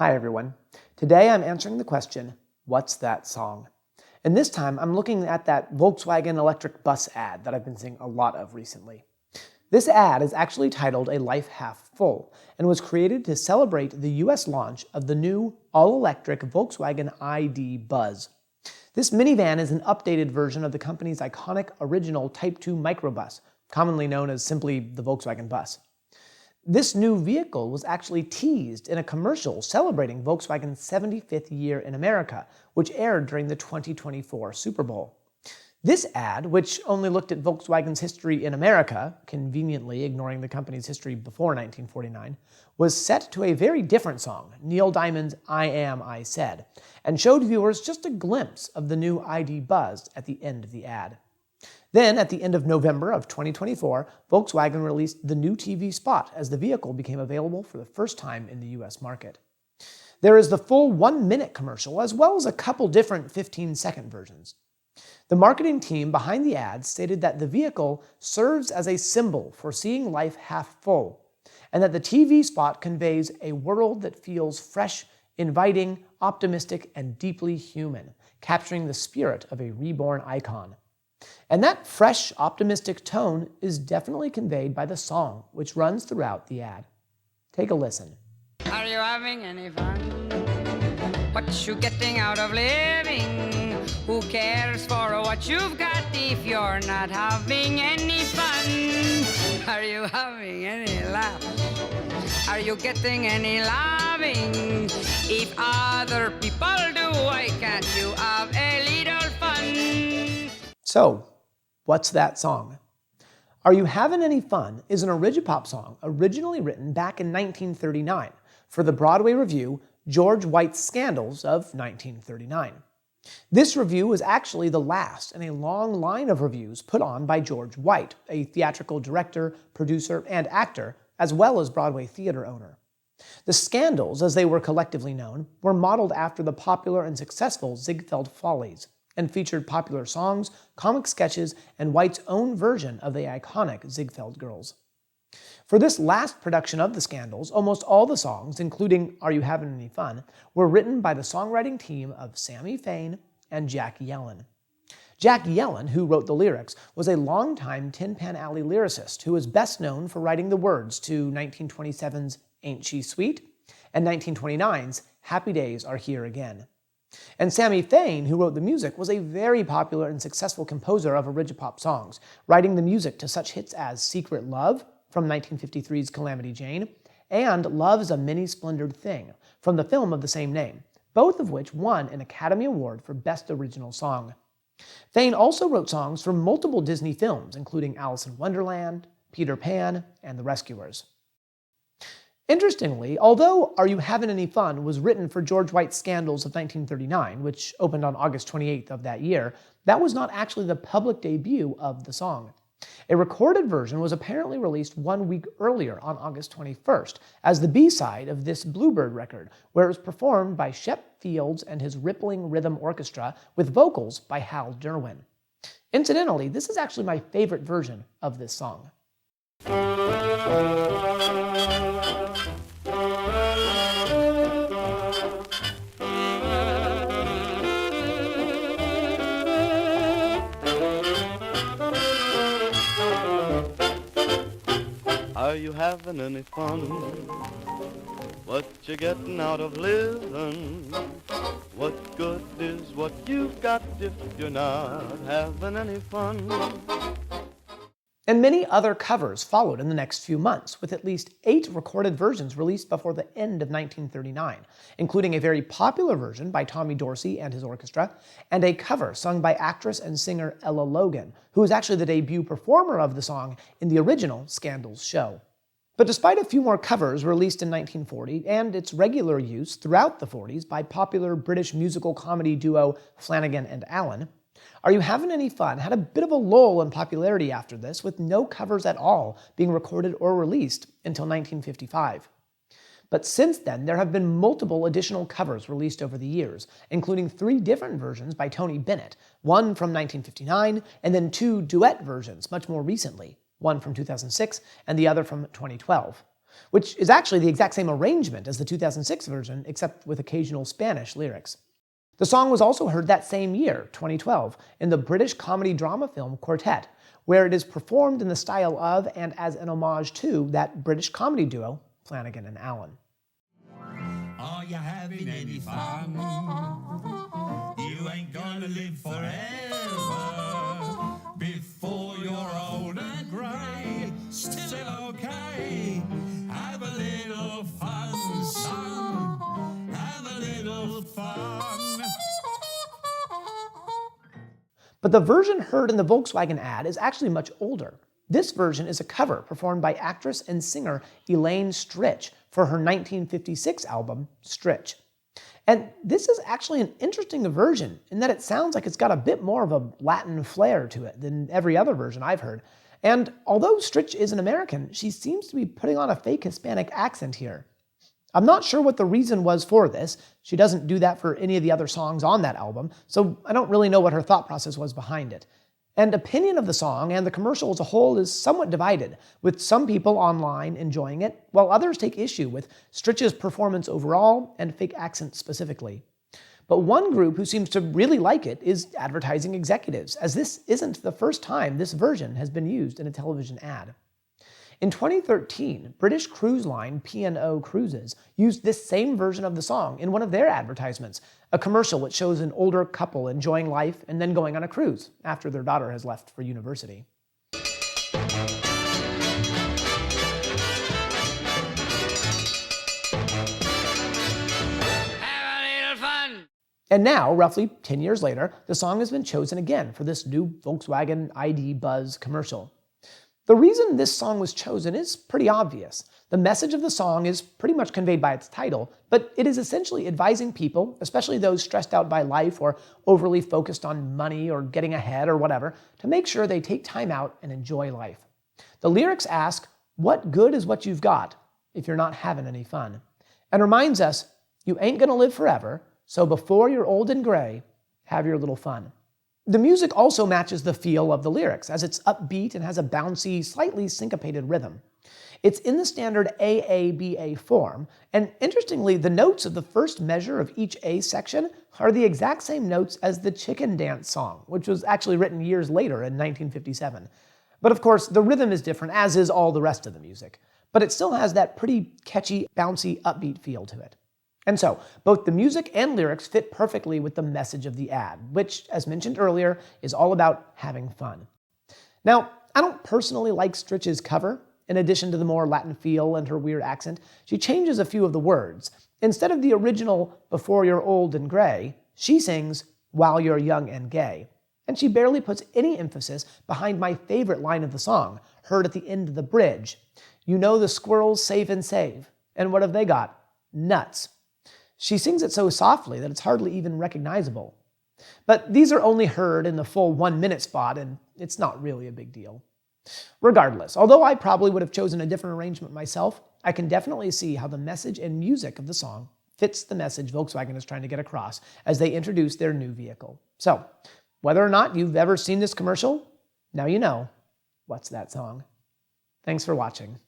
Hi everyone. Today I'm answering the question, what's that song? And this time I'm looking at that Volkswagen electric bus ad that I've been seeing a lot of recently. This ad is actually titled A Life Half Full and was created to celebrate the US launch of the new all-electric Volkswagen ID Bus. This minivan is an updated version of the company's iconic original Type 2 microbus, commonly known as simply the Volkswagen Bus. This new vehicle was actually teased in a commercial celebrating Volkswagen's 75th year in America, which aired during the 2024 Super Bowl. This ad, which only looked at Volkswagen's history in America, conveniently ignoring the company's history before 1949, was set to a very different song, Neil Diamond's I Am, I Said, and showed viewers just a glimpse of the new ID Buzz at the end of the ad. Then, at the end of November of 2024, Volkswagen released the new TV spot as the vehicle became available for the first time in the US market. There is the full 1-minute commercial, as well as a couple different 15-second versions. The marketing team behind the ad stated that the vehicle serves as a symbol for seeing life half full, and that the TV spot conveys a world that feels fresh, inviting, optimistic, and deeply human, capturing the spirit of a reborn icon. And that fresh, optimistic tone is definitely conveyed by the song, which runs throughout the ad. Take a listen. Are you having any fun? What you getting out of living? Who cares for what you've got if you're not having any fun? Are you having any laugh? Are you getting any loving? If other people do, why can't you have a little fun? So, what's that song? Are You Havin Any Fun is an Origipop song originally written back in 1939 for the Broadway revue George White's Scandals of 1939. This revue was actually the last in a long line of revues put on by George White, a theatrical director, producer, and actor, as well as Broadway theater owner. The Scandals, as they were collectively known, were modeled after the popular and successful Ziegfeld Follies, and featured popular songs, comic sketches, and White's own version of the iconic Ziegfeld Girls. For this last production of The Scandals, almost all the songs, including Are You Havin' Any Fun, were written by the songwriting team of Sammy Fain and Jack Yellen. Jack Yellen, who wrote the lyrics, was a longtime Tin Pan Alley lyricist who was best known for writing the words to 1927's Ain't She Sweet and 1929's Happy Days Are Here Again. And Sammy Fain, who wrote the music, was a very popular and successful composer of Origipop songs, writing the music to such hits as Secret Love from 1953's Calamity Jane and Love's a Many Splendored Thing from the film of the same name, both of which won an Academy Award for Best Original Song. Fain also wrote songs for multiple Disney films, including Alice in Wonderland, Peter Pan, and The Rescuers. Interestingly, although Are You Havin' Any Fun was written for George White's Scandals of 1939, which opened on August 28th of that year, that was not actually the public debut of the song. A recorded version was apparently released 1 week earlier on August 21st as the B-side of this Bluebird record, where it was performed by Shep Fields and his Rippling Rhythm Orchestra with vocals by Hal Derwin. Incidentally, this is actually my favorite version of this song. Are you having any fun? What you getting out of living? What good is what you've got if you're not having any fun? And many other covers followed in the next few months, with at least 8 recorded versions released before the end of 1939, including a very popular version by Tommy Dorsey and his orchestra, and a cover sung by actress and singer Ella Logan, who was actually the debut performer of the song in the original Scandals show. But despite a few more covers released in 1940 and its regular use throughout the 40s by popular British musical comedy duo Flanagan and Allen, Are You Havin' Any Fun had a bit of a lull in popularity after this, with no covers at all being recorded or released until 1955. But since then, there have been multiple additional covers released over the years, including 3 different versions by Tony Bennett, one from 1959, and then 2 duet versions much more recently, one from 2006 and the other from 2012. which is actually the exact same arrangement as the 2006 version, except with occasional Spanish lyrics. The song was also heard that same year, 2012, in the British comedy drama film Quartet, where it is performed in the style of and as an homage to that British comedy duo, Flanagan and Allen. Are you having any fun? You ain't gonna live forever. Before you're old and grey, still okay. Have a little fun, son. Have a little fun. But the version heard in the Volkswagen ad is actually much older. This version is a cover performed by actress and singer Elaine Stritch for her 1956 album, Stritch. And this is actually an interesting version in that it sounds like it's got a bit more of a Latin flair to it than every other version I've heard. And although Stritch is an American, she seems to be putting on a fake Hispanic accent here. I'm not sure what the reason was for this. She doesn't do that for any of the other songs on that album, so I don't really know what her thought process was behind it. And opinion of the song and the commercial as a whole is somewhat divided, with some people online enjoying it, while others take issue with Stritch's performance overall and fake accent specifically. But one group who seems to really like it is advertising executives, as this isn't the first time this version has been used in a television ad. In 2013, British cruise line P&O Cruises used this same version of the song in one of their advertisements, a commercial which shows an older couple enjoying life and then going on a cruise after their daughter has left for university. Have a little fun. And now, roughly 10 years later, the song has been chosen again for this new Volkswagen ID Buzz commercial. The reason this song was chosen is pretty obvious. The message of the song is pretty much conveyed by its title, but it is essentially advising people, especially those stressed out by life or overly focused on money or getting ahead or whatever, to make sure they take time out and enjoy life. The lyrics ask, what good is what you've got if you're not having any fun? And reminds us, you ain't gonna live forever, so before you're old and gray, have your little fun. The music also matches the feel of the lyrics, as it's upbeat and has a bouncy, slightly syncopated rhythm. It's in the standard AABA form, and interestingly, the notes of the first measure of each A section are the exact same notes as the Chicken Dance song, which was actually written years later in 1957. But of course, the rhythm is different, as is all the rest of the music. But it still has that pretty catchy, bouncy, upbeat feel to it. And so, both the music and lyrics fit perfectly with the message of the ad, which, as mentioned earlier, is all about having fun. Now, I don't personally like Stritch's cover. In addition to the more Latin feel and her weird accent, she changes a few of the words. Instead of the original, before you're old and gray, she sings, while you're young and gay. And she barely puts any emphasis behind my favorite line of the song, heard at the end of the bridge. You know the squirrels save and save. And what have they got? Nuts. She sings it so softly that it's hardly even recognizable. But these are only heard in the full 1-minute spot, and it's not really a big deal. Regardless, although I probably would have chosen a different arrangement myself, I can definitely see how the message and music of the song fits the message Volkswagen is trying to get across as they introduce their new vehicle. So, whether or not you've ever seen this commercial, now you know what's that song. Thanks for watching.